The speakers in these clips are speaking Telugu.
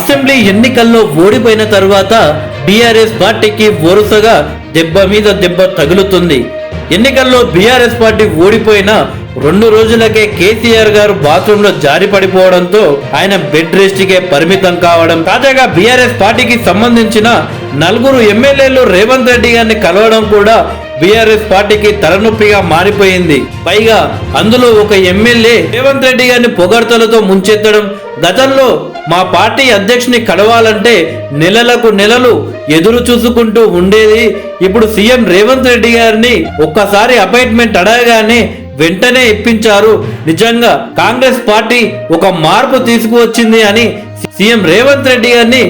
అసెంబ్లీ ఎన్నికల్లో ఓడిపోయిన తరువాత బీఆర్ఎస్ పార్టీకి వరుసగా దెబ్బ మీద దెబ్బ తగులుతుంది. ఎన్నికల్లో బీఆర్ఎస్ పార్టీ ఓడిపోయిన 2 రోజులకే కేసీఆర్ గారు బాత్రూంలో జారి పడిపోవడంతో ఆయన బెడ్ రెస్ట్ కే పరిమితం కావడం, తాజాగా బీఆర్ఎస్ పార్టీకి సంబంధించిన 4 ఎమ్మెల్యేలు రేవంత్ రెడ్డి గారిని కలవడం కూడా బీఆర్ఎస్ పార్టీకి తలనొప్పిగా మారిపోయింది. పైగా అందులో ఒక ఎమ్మెల్యే రేవంత్ రెడ్డి గారిని పొగడ్తలతో ముంచెత్తడం, గతంలో మా పార్టీ అధ్యక్షుని కలవాలంటే నెలలకు నెలలు ఎదురు చూసుకుంటూ ఉండేది, ఇప్పుడు సీఎం రేవంత్ రెడ్డి గారిని ఒక్కసారి అపాయింట్మెంట్ అడగగానే వెంటనే ఇప్పించారు, నిజంగా కాంగ్రెస్ పార్టీ ఒక మార్పు తీసుకువచ్చింది అని సీఎం రేవంత్ రెడ్డి గారిని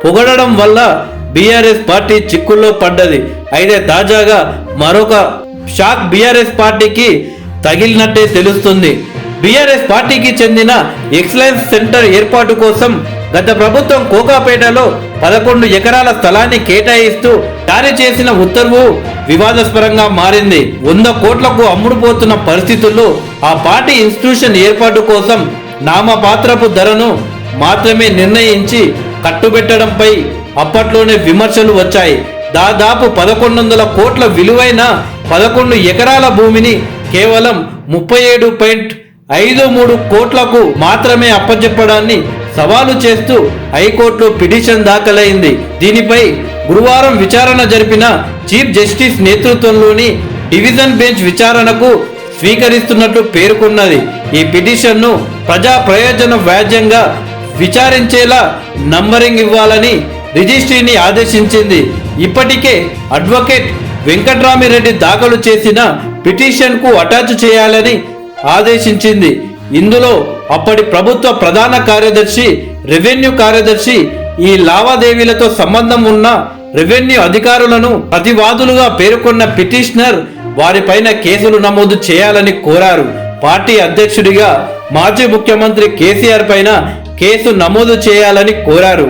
పొగడడం వల్ల బీఆర్ఎస్ పార్టీ చిక్కుల్లో పడ్డది. అయితే తాజాగా మరొక షాక్ బీఆర్ఎస్ పార్టీకి తగిలినట్టే తెలుస్తుంది. బీఆర్ఎస్ పార్టీకి చెందిన ఎక్సలెన్స్ సెంటర్ ఏర్పాటు కోసం గత ప్రభుత్వం కోకాపేటలో 11 ఎకరాల స్థలాన్ని కేటాయిస్తూ జారీ చేసిన ఉత్తర్వు వివాదాస్పదంగా మారింది. 100 కోట్లకు అమ్ముడుపోతున్న పరిస్థితుల్లో ఆ పార్టీ ఇన్స్టిట్యూషన్ ఏర్పాటు కోసం నామమాత్రపు ధరను మాత్రమే నిర్ణయించి కట్టుబెట్టడంపై అప్పట్లోనే విమర్శలు వచ్చాయి. దాదాపు 1100 కోట్ల విలువైన 11 ఎకరాల భూమిని కేవలం 37.53 కోట్లకు మాత్రమే అప్పచెప్పడాన్ని సవాలు చేస్తూ హైకోర్టులో పిటిషన్ దాఖలైంది. దీనిపై గురువారం విచారణ జరిపిన చీఫ్ జస్టిస్ నేతృత్వంలోని డివిజన్ బెంచ్ విచారణకు స్వీకరిస్తున్నట్లు పేర్కొన్నది. ఈ పిటిషన్ను ప్రజా ప్రయోజన వ్యాజ్యంగా విచారించేలా నంబరింగ్ ఇవ్వాలని రిజిస్ట్రీని ఆదేశించింది. ఇప్పటికే అడ్వకేట్ వెంకట్రామిరెడ్డి దాఖలు చేసిన పిటిషన్కు అటాచ్ చేయాలని ఆదేశించింది. ఇందులో అప్పటి ప్రభుత్వ ప్రధాన కార్యదర్శి, రెవెన్యూ కార్యదర్శి, ఈ లావాదేవీలతో సంబంధం ఉన్న రెవెన్యూ అధికారులను ప్రతివాదులుగా పేర్కొన్న పిటిషనర్ వారిపైన కేసులు నమోదు చేయాలని కోరారు. పార్టీ అధ్యక్షుడిగా మాజీ ముఖ్యమంత్రి కేసీఆర్ పైన కేసు నమోదు చేయాలని కోరారు.